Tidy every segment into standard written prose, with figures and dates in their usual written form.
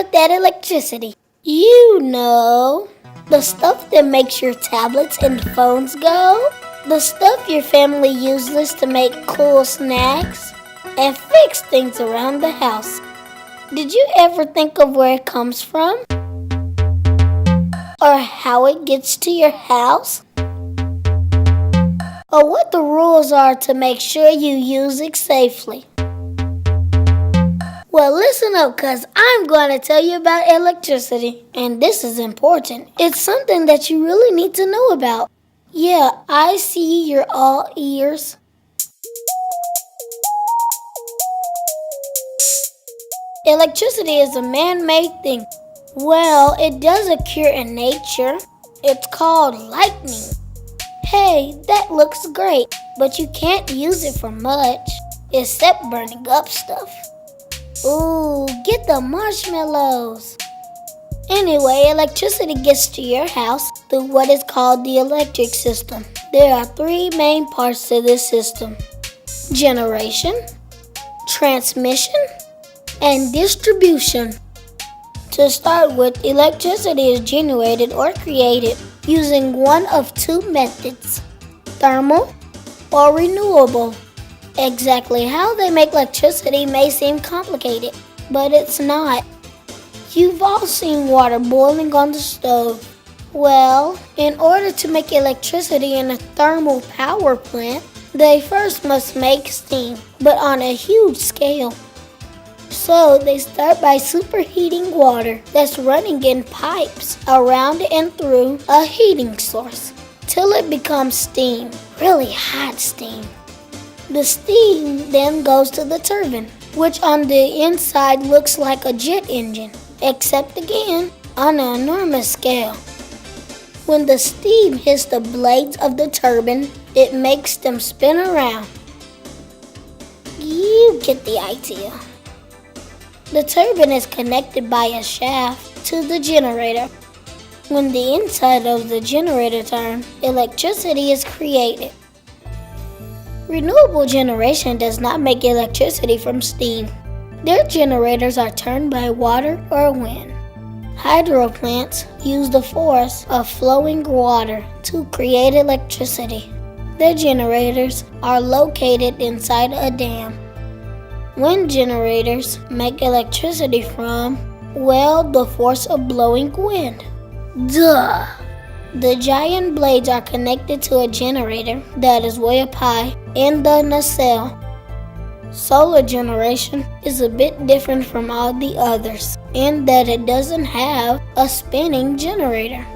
with that electricity. You know, the stuff that makes your tablets and phones go. The stuff your family uses to make cool snacks and fix things around the house. Did you ever think of where it comes from? Or how it gets to your house? Or what the rules are to make sure you use it safely? Well, listen up, cause I'm going to tell you about electricity. And this is important. It's something that you really need to know about. Yeah, I see you're all ears. Electricity is a man-made thing. Well, it does occur in nature. It's called lightning. Hey, that looks great, but you can't use it for much, except burning up stuff. Ooh, get the marshmallows. Anyway, electricity gets to your house through what is called the electric system. There are three main parts to this system: generation, transmission, and distribution. To start with, electricity is generated or created using one of two methods: thermal or renewable. Exactly how they make electricity may seem complicated, but it's not. You've all seen water boiling on the stove. Well, in order to make electricity in a thermal power plant, they first must make steam, but on a huge scale. So they start by superheating water that's running in pipes around and through a heating source till it becomes steam, really hot steam. The steam then goes to the turbine, which on the inside looks like a jet engine, except again on an enormous scale. When the steam hits the blades of the turbine, it makes them spin around. You get the idea. The turbine is connected by a shaft to the generator. When the inside of the generator turns, electricity is created. Renewable generation does not make electricity from steam. Their generators are turned by water or wind. Hydro plants use the force of flowing water to create electricity. Their generators are located inside a dam. Wind generators make electricity from, well, the force of blowing wind. Duh! The giant blades are connected to a generator that is way up high in the nacelle. Solar generation is a bit different from all the others in that it doesn't have a spinning generator.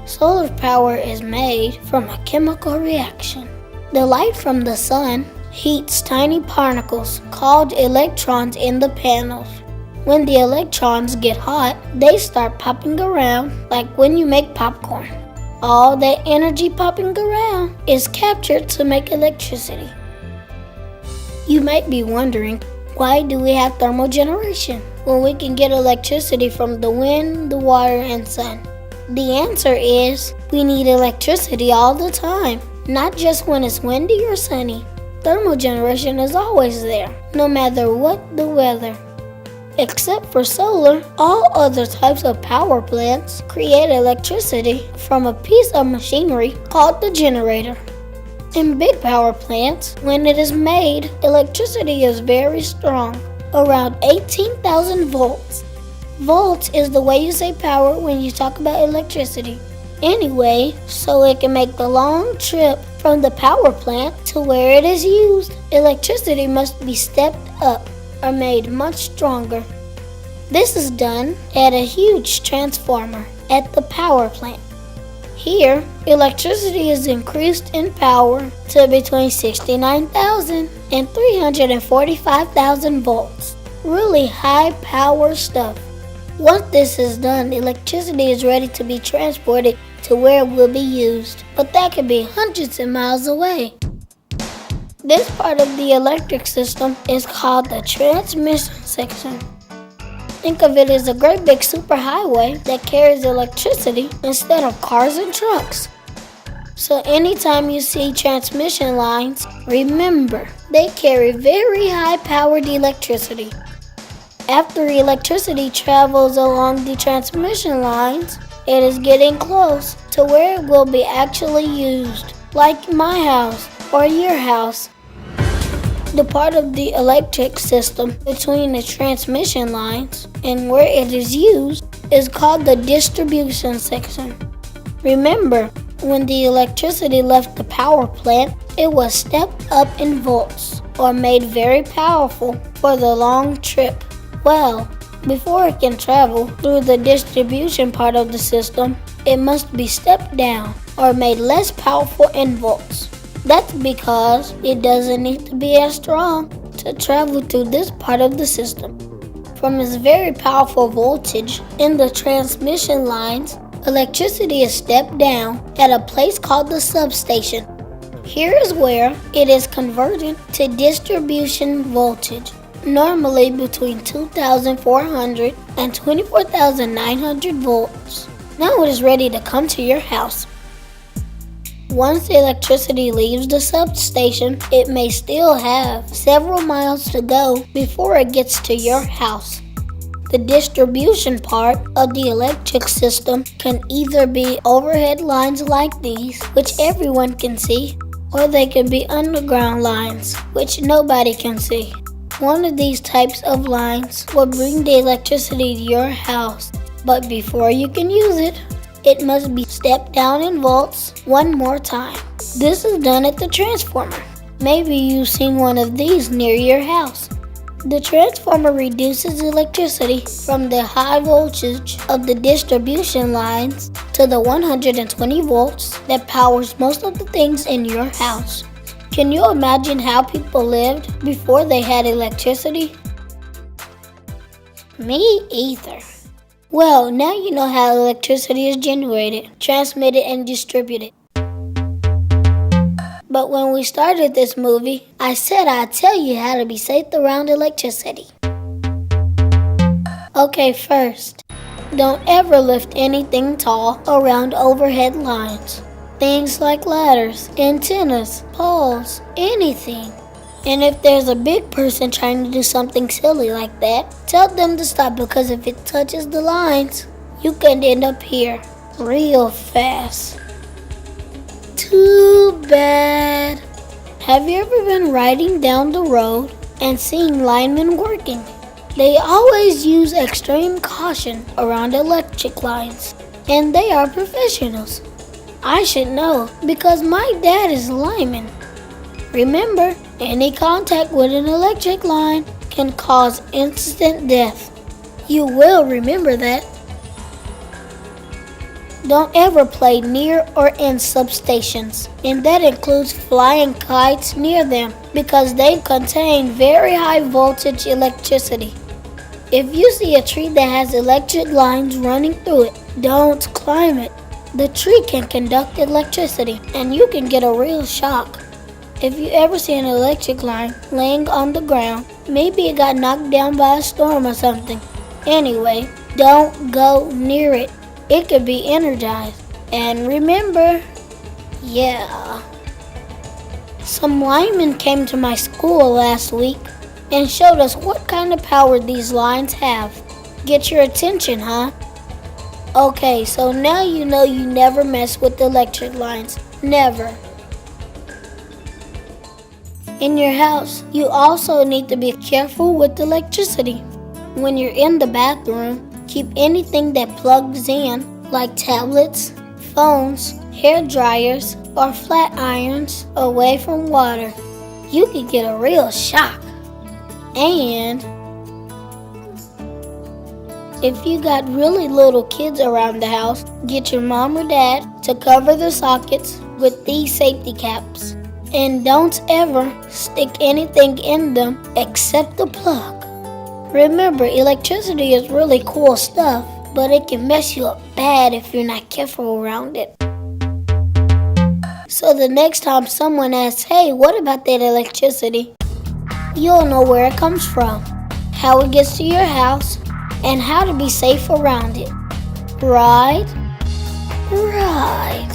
Solar power is made from a chemical reaction. The light from the sun heats tiny particles called electrons in the panels. When the electrons get hot, they start popping around like when you make popcorn. All that energy popping around is captured to make electricity. You might be wondering, why do we have thermal generation when we can get electricity from the wind, the water, and sun? The answer is, we need electricity all the time, not just when it's windy or sunny. Thermal generation is always there, no matter what the weather. Except for solar, all other types of power plants create electricity from a piece of machinery called the generator. In big power plants, when it is made, electricity is very strong, around 18,000 volts. Volts is the way you say power when you talk about electricity. Anyway, so it can make the long trip from the power plant to where it is used, electricity must be stepped up or made much stronger. This is done at a huge transformer at the power plant. Here, electricity is increased in power to between 69,000 and 345,000 volts. Really high power stuff. Once this is done, electricity is ready to be transported to where it will be used, but that could be hundreds of miles away. This part of the electric system is called the transmission section. Think of it as a great big superhighway that carries electricity instead of cars and trucks. So anytime you see transmission lines, remember, they carry very high-powered electricity. After electricity travels along the transmission lines, it is getting close to where it will be actually used, like my house or your house. The part of the electric system between the transmission lines and where it is used is called the distribution section. Remember, when the electricity left the power plant, it was stepped up in volts or made very powerful for the long trip. Well, before it can travel through the distribution part of the system, it must be stepped down or made less powerful in volts. That's because it doesn't need to be as strong to travel through this part of the system. From its very powerful voltage in the transmission lines, electricity is stepped down at a place called the substation. Here is where it is converted to distribution voltage, normally between 2,400 and 24,900 volts. Now it is ready to come to your house. Once the electricity leaves the substation, it may still have several miles to go before it gets to your house. The distribution part of the electric system can either be overhead lines like these, which everyone can see, or they can be underground lines, which nobody can see. One of these types of lines will bring the electricity to your house, but before you can use it, it must be stepped down in volts one more time. This is done at the transformer. Maybe you've seen one of these near your house. The transformer reduces electricity from the high voltage of the distribution lines to the 120 volts that powers most of the things in your house. Can you imagine how people lived before they had electricity? Me either. Well, now you know how electricity is generated, transmitted, and distributed. But when we started this movie, I said I'd tell you how to be safe around electricity. Okay, first, don't ever lift anything tall around overhead lines. Things like ladders, antennas, poles, anything. And if there's a big person trying to do something silly like that, tell them to stop, because if it touches the lines, you can end up here real fast. Too bad. Have you ever been riding down the road and seeing linemen working? They always use extreme caution around electric lines, and they are professionals. I should know because my dad is a lineman. Remember, any contact with an electric line can cause instant death. You will remember that. Don't ever play near or in substations, and that includes flying kites near them because they contain very high voltage electricity. If you see a tree that has electric lines running through it, don't climb it. The tree can conduct electricity and you can get a real shock. If you ever see an electric line laying on the ground, maybe it got knocked down by a storm or something. Anyway, don't go near it. It could be energized. And remember, some linemen came to my school last week and showed us what kind of power these lines have. Get your attention, huh? Okay, so now you know you never mess with electric lines. Never. In your house, you also need to be careful with electricity. When you're in the bathroom, keep anything that plugs in, like tablets, phones, hair dryers, or flat irons, away from water. You could get a real shock. And if you got really little kids around the house, get your mom or dad to cover the sockets with these safety caps. And don't ever stick anything in them except the plug. Remember, electricity is really cool stuff, but it can mess you up bad if you're not careful around it. So the next time someone asks, hey, what about that electricity? You'll know where it comes from, how it gets to your house, and how to be safe around it. Right? Right.